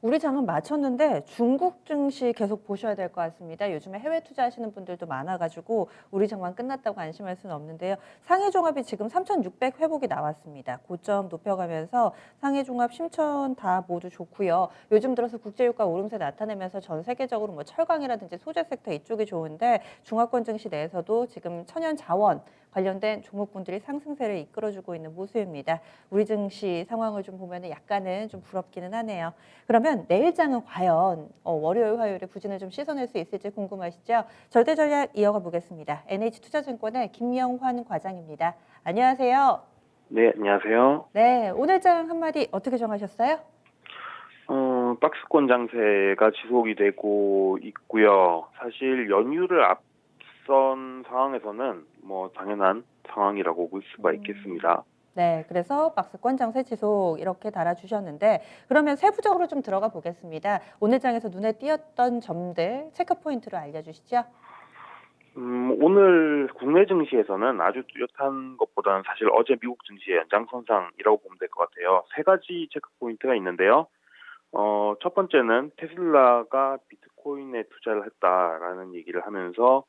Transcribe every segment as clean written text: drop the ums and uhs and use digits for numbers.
우리 장은 마쳤는데 중국 증시 계속 보셔야 될 것 같습니다. 요즘에 해외 투자하시는 분들도 많아가지고 우리 장만 끝났다고 안심할 수는 없는데요. 상해 종합이 지금 3,600 회복이 나왔습니다. 고점 높여가면서 상해 종합, 심천 다 모두 좋고요. 요즘 들어서 국제유가 오름세 나타내면서 전 세계적으로 뭐 철강이라든지 소재 섹터 이쪽이 좋은데 중화권 증시 내에서도 지금 천연 자원 관련된 종목군들이 상승세를 이끌어주고 있는 모습입니다. 우리 증시 상황을 좀 보면 약간은 좀 부럽기는 하네요. 그러면 내일장은 과연 월요일, 화요일에 부진을 좀 씻어낼 수 있을지 궁금하시죠? 절대 전략 이어가 보겠습니다. NH투자증권의 김영환 과장입니다. 안녕하세요. 네, 안녕하세요. 네, 오늘장 한마디 어떻게 정하셨어요? 박스권 장세가 지속이 되고 있고요. 사실 연휴를 앞선 상황에서는 뭐 당연한 상황이라고 볼 수가 있겠습니다. 네, 그래서 박스권 장세 지속 이렇게 달아주셨는데 그러면 세부적으로 좀 들어가 보겠습니다. 오늘 장에서 눈에 띄었던 점들 체크 포인트로 알려주시죠. 오늘 국내 증시에서는 아주 뚜렷한 것보다는 사실 어제 미국 증시의 연장선상이라고 보면 될 것 같아요. 세 가지 체크 포인트가 있는데요. 첫 번째는 테슬라가 비트코인에 투자를 했다라는 얘기를 하면서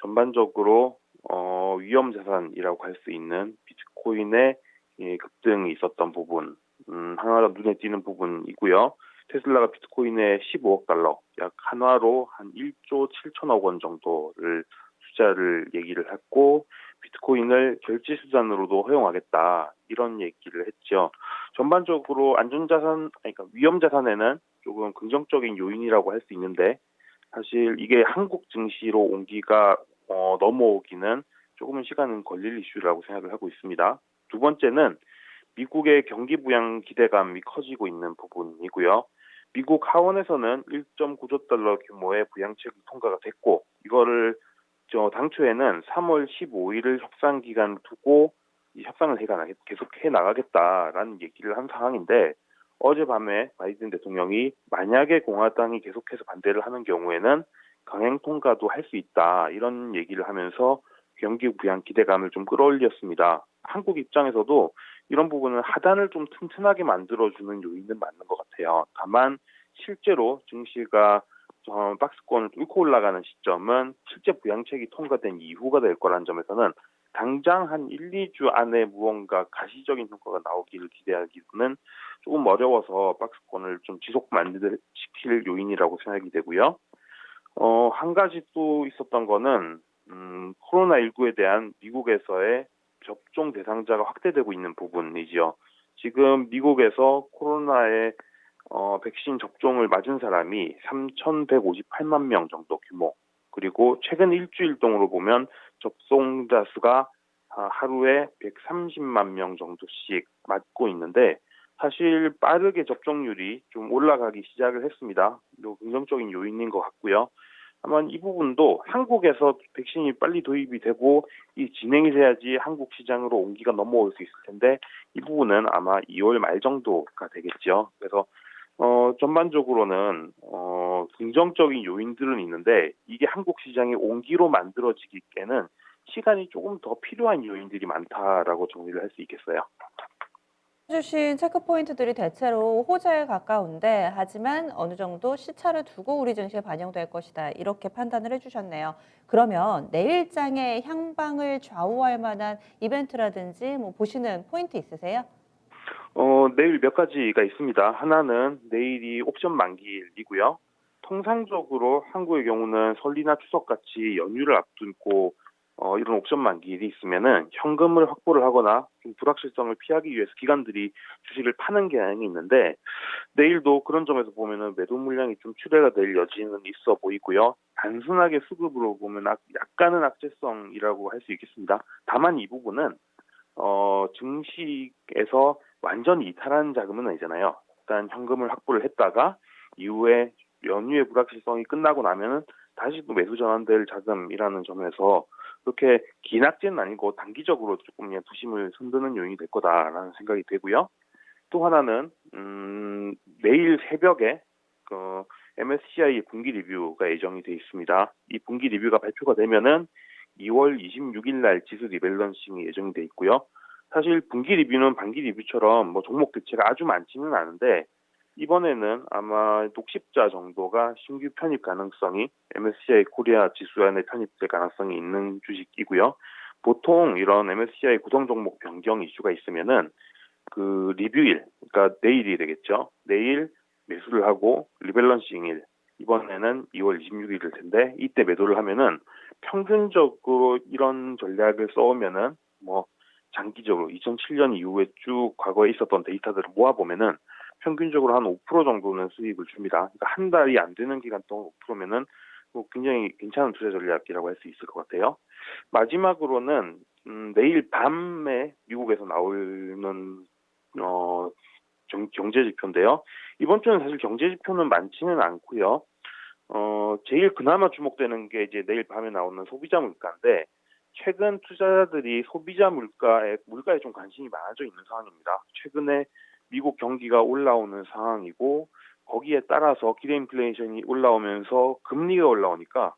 전반적으로 위험 자산이라고 할 수 있는 비트코인의 급등이 있었던 부분, 하나가 눈에 띄는 부분이고요. 테슬라가 비트코인에 15억 달러, 약 한화로 한 1조 7천억 원 정도를 투자를 얘기를 했고, 비트코인을 결제 수단으로도 허용하겠다 이런 얘기를 했죠. 전반적으로 안전자산, 그러니까 위험자산에는 조금 긍정적인 요인이라고 할 수 있는데 사실 이게 한국 증시로 온기가 넘어오기는 조금은 시간은 걸릴 이슈라고 생각을 하고 있습니다. 두 번째는 미국의 경기 부양 기대감이 커지고 있는 부분이고요. 미국 하원에서는 1.9조 달러 규모의 부양책이 통과가 됐고 이거를 당초에는 3월 15일을 협상 기간을 두고 이 협상을 계속 해 나가겠다라는 얘기를 한 상황인데 어젯밤에 바이든 대통령이 만약에 공화당이 계속해서 반대를 하는 경우에는 강행 통과도 할 수 있다 이런 얘기를 하면서 경기 부양 기대감을 좀 끌어올렸습니다. 한국 입장에서도 이런 부분은 하단을 좀 튼튼하게 만들어주는 요인은 맞는 것 같아요. 다만 실제로 증시가 박스권을 뚫고 올라가는 시점은 실제 부양책이 통과된 이후가 될 거라는 점에서는 당장 한 1, 2주 안에 무언가 가시적인 효과가 나오기를 기대하기는 조금 어려워서 박스권을 좀 지속 만들시킬 요인이라고 생각이 되고요. 한 가지 또 있었던 거는 코로나19에 대한 미국에서의 접종 대상자가 확대되고 있는 부분이지요. 지금 미국에서 코로나에 백신 접종을 맞은 사람이 3,158만 명 정도 규모. 그리고 최근 일주일 동으로 보면 접종자 수가 하루에 130만 명 정도씩 맞고 있는데 사실 빠르게 접종률이 좀 올라가기 시작을 했습니다. 또 긍정적인 요인인 것 같고요. 아마 이 부분도 한국에서 백신이 빨리 도입이 되고 이 진행이 돼야지 한국 시장으로 온기가 넘어올 수 있을 텐데 이 부분은 아마 2월 말 정도가 되겠죠. 그래서 전반적으로는 긍정적인 요인들은 있는데 이게 한국 시장의 온기로 만들어지기에는 시간이 조금 더 필요한 요인들이 많다라고 정리를 할 수 있겠어요. 주신 체크 포인트들이 대체로 호재에 가까운데 하지만 어느 정도 시차를 두고 우리 증시에 반영될 것이다. 이렇게 판단을 해주셨네요. 그러면 내일장의 향방을 좌우할 만한 이벤트라든지 뭐 보시는 포인트 있으세요? 내일 몇 가지가 있습니다. 하나는 내일이 옵션 만기일이고요. 통상적으로 한국의 경우는 설이나 추석 같이 연휴를 앞두고 이런 옵션 만기일이 있으면은 현금을 확보를 하거나 좀 불확실성을 피하기 위해서 기관들이 주식을 파는 경향이 있는데 내일도 그런 점에서 보면은 매도 물량이 좀 출회가 될 여지는 있어 보이고요. 단순하게 수급으로 보면 약간은 악재성이라고 할 수 있겠습니다. 다만 이 부분은 증시에서 완전히 이탈하는 자금은 아니잖아요. 일단 현금을 확보를 했다가 이후에 연휴의 불확실성이 끝나고 나면은 다시 또 매수 전환될 자금이라는 점에서 그렇게 긴 악재는 아니고 단기적으로 조금 그냥 부심을 손드는 요인이 될 거다라는 생각이 되고요. 또 하나는 내일 새벽에 그 MSCI 분기 리뷰가 예정이 돼 있습니다. 이 분기 리뷰가 발표가 되면은 2월 26일 날 지수 리밸런싱이 예정이 돼 있고요. 사실 분기 리뷰는 반기 리뷰처럼 뭐 종목 교체가 아주 많지는 않은데 이번에는 아마 60자 정도가 신규 편입 가능성이 MSCI 코리아 지수 안에 편입될 가능성이 있는 주식이고요. 보통 이런 MSCI 구성 종목 변경 이슈가 있으면은 그 리뷰일, 그러니까 내일이 되겠죠. 내일 매수를 하고 리밸런싱일, 이번에는 2월 26일일 텐데 이때 매도를 하면은 평균적으로 이런 전략을 써오면은 뭐 장기적으로 2007년 이후에 쭉 과거에 있었던 데이터들을 모아보면은 평균적으로 한 5% 정도는 수익을 줍니다. 그러니까 한 달이 안 되는 기간 동안 5%면은 뭐 굉장히 괜찮은 투자 전략이라고 할 수 있을 것 같아요. 마지막으로는 내일 밤에 미국에서 나오는 경제 지표인데요. 이번 주는 사실 경제 지표는 많지는 않고요. 제일 그나마 주목되는 게 이제 내일 밤에 나오는 소비자 물가인데, 최근 투자자들이 소비자 물가에 좀 관심이 많아져 있는 상황입니다. 최근에 미국 경기가 올라오는 상황이고, 거기에 따라서 기대 인플레이션이 올라오면서 금리가 올라오니까,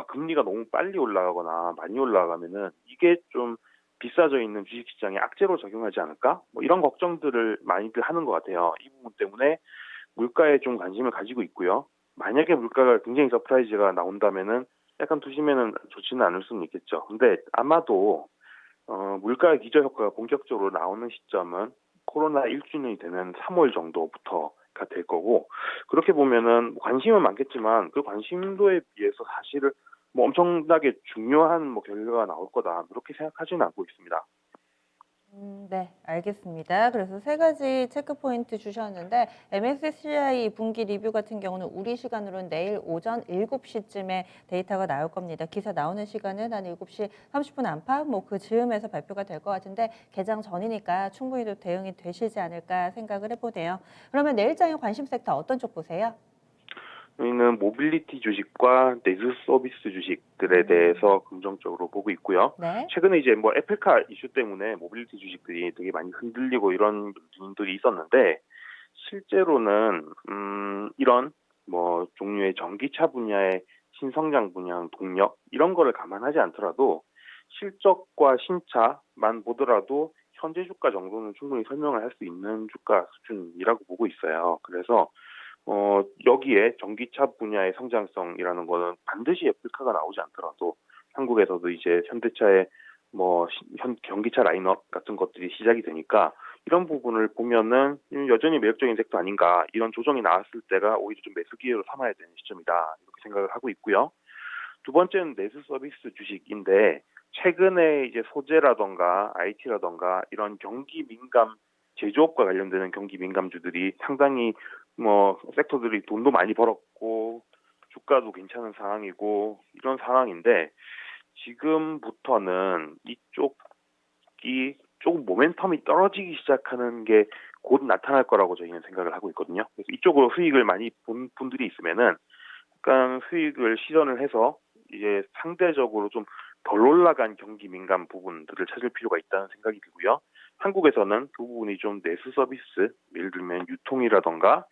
금리가 너무 빨리 올라가거나 많이 올라가면은 이게 좀 비싸져 있는 주식시장에 악재로 작용하지 않을까? 뭐 이런 걱정들을 많이들 하는 것 같아요. 이 부분 때문에 물가에 좀 관심을 가지고 있고요. 만약에 물가가 굉장히 서프라이즈가 나온다면은 약간 투심에는 좋지는 않을 수는 있겠죠. 근데 아마도 물가 기저 효과가 본격적으로 나오는 시점은 코로나 1주년이 되는 3월 정도부터가 될 거고, 그렇게 보면은 관심은 많겠지만 그 관심도에 비해서 사실은 뭐 엄청나게 중요한 뭐 결과가 나올 거다, 그렇게 생각하지는 않고 있습니다. 네, 알겠습니다. 그래서 세 가지 체크 포인트 주셨는데 MSCI 분기 리뷰 같은 경우는 우리 시간으로는 내일 오전 7시쯤에 데이터가 나올 겁니다. 기사 나오는 시간은 한 7시 30분 안팎 뭐 그 즈음에서 발표가 될 것 같은데 개장 전이니까 충분히 또 대응이 되시지 않을까 생각을 해보네요. 그러면 내일장의 관심 섹터 어떤 쪽 보세요? 저희는 모빌리티 주식과 내수 서비스 주식들에 대해서 긍정적으로 보고 있고요. 네. 최근에 이제 뭐 애플카 이슈 때문에 모빌리티 주식들이 되게 많이 흔들리고 이런 부분들이 있었는데, 실제로는 이런 뭐 종류의 전기차 분야의 신성장 분야 동력 이런 거를 감안하지 않더라도 실적과 신차만 보더라도 현재 주가 정도는 충분히 설명을 할 수 있는 주가 수준이라고 보고 있어요. 그래서 여기에 전기차 분야의 성장성이라는 거는 반드시 애플카가 나오지 않더라도 한국에서도 이제 현대차의 뭐 전기차 라인업 같은 것들이 시작이 되니까 이런 부분을 보면은 여전히 매력적인 섹터 아닌가, 이런 조정이 나왔을 때가 오히려 좀 매수 기회로 삼아야 되는 시점이다, 이렇게 생각을 하고 있고요. 두 번째는 내수 서비스 주식인데, 최근에 이제 소재라던가 IT라던가 이런 경기 민감 제조업과 관련되는 경기 민감주들이 상당히 뭐 섹터들이 돈도 많이 벌었고 주가도 괜찮은 상황이고 이런 상황인데, 지금부터는 이쪽이 조금 모멘텀이 떨어지기 시작하는 게 곧 나타날 거라고 저희는 생각을 하고 있거든요. 그래서 이쪽으로 수익을 많이 본 분들이 있으면은 약간 수익을 실현을 해서 이제 상대적으로 좀 덜 올라간 경기 민감 부분들을 찾을 필요가 있다는 생각이 들고요. 한국에서는 그 부분이 좀 내수 서비스, 예를 들면 유통이라던가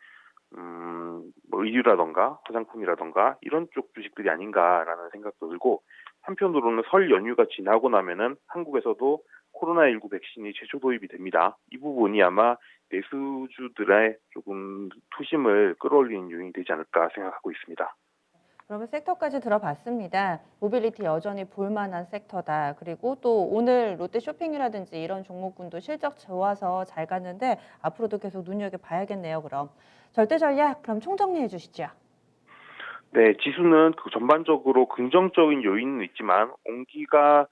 뭐 의류라던가 화장품이라던가 이런 쪽 주식들이 아닌가라는 생각도 들고, 한편으로는 설 연휴가 지나고 나면은 한국에서도 코로나19 백신이 최초 도입이 됩니다. 이 부분이 아마 내수주들의 조금 투심을 끌어올리는 요인이 되지 않을까 생각하고 있습니다. 그러면 섹터까지 들어봤습니다. 모빌리티 여전히 볼만한 섹터다. 그리고 또 오늘 롯데 쇼핑이라든지 이런 종목군도 실적 좋아서 잘 갔는데 앞으로도 계속 눈여겨봐야겠네요. 그럼 절대 전략 그럼 총정리해 주시죠. 네, 지수는 그 전반적으로 긍정적인 요인은 있지만 온기가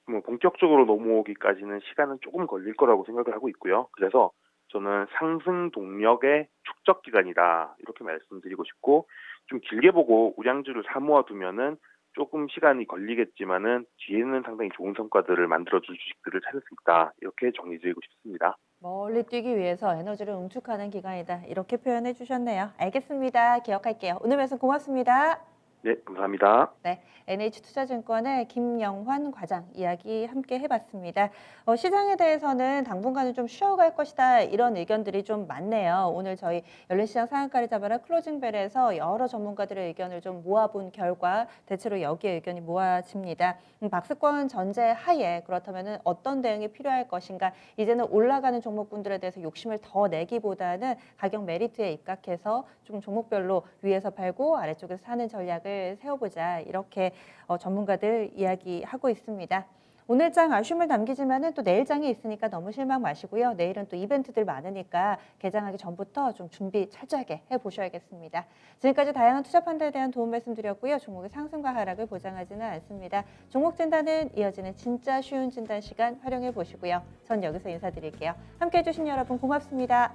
뭐 본격적으로 넘어오기까지는 시간은 조금 걸릴 거라고 생각을 하고 있고요. 그래서 저는 상승 동력의 축적 기간이다, 이렇게 말씀드리고 싶고, 좀 길게 보고 우량주를 사모아 두면은 조금 시간이 걸리겠지만은 뒤에는 상당히 좋은 성과들을 만들어줄 주식들을 찾을 수 있다, 이렇게 정리드리고 싶습니다. 멀리 뛰기 위해서 에너지를 응축하는 기간이다. 이렇게 표현해 주셨네요. 알겠습니다. 기억할게요. 오늘 말씀 고맙습니다. 네, 감사합니다. 네, NH투자증권의 김영환 과장 이야기 함께 해봤습니다. 시장에 대해서는 당분간은 좀 쉬어갈 것이다 이런 의견들이 좀 많네요. 오늘 저희 열린시장 상한가를 잡아라 클로징벨에서 여러 전문가들의 의견을 좀 모아본 결과 대체로 여기에 의견이 모아집니다. 박스권 전제 하에 그렇다면 어떤 대응이 필요할 것인가, 이제는 올라가는 종목군들에 대해서 욕심을 더 내기보다는 가격 메리트에 입각해서 좀 종목별로 위에서 팔고 아래쪽에서 사는 전략을 세워보자, 이렇게 전문가들 이야기하고 있습니다. 오늘 장 아쉬움을 남기지만은 또 내일 장이 있으니까 너무 실망 마시고요. 내일은 또 이벤트들 많으니까 개장하기 전부터 좀 준비 철저하게 해보셔야겠습니다. 지금까지 다양한 투자 판단에 대한 도움 말씀드렸고요. 종목의 상승과 하락을 보장하지는 않습니다. 종목 진단은 이어지는 진짜 쉬운 진단 시간 활용해 보시고요. 전 여기서 인사드릴게요. 함께해 주신 여러분 고맙습니다.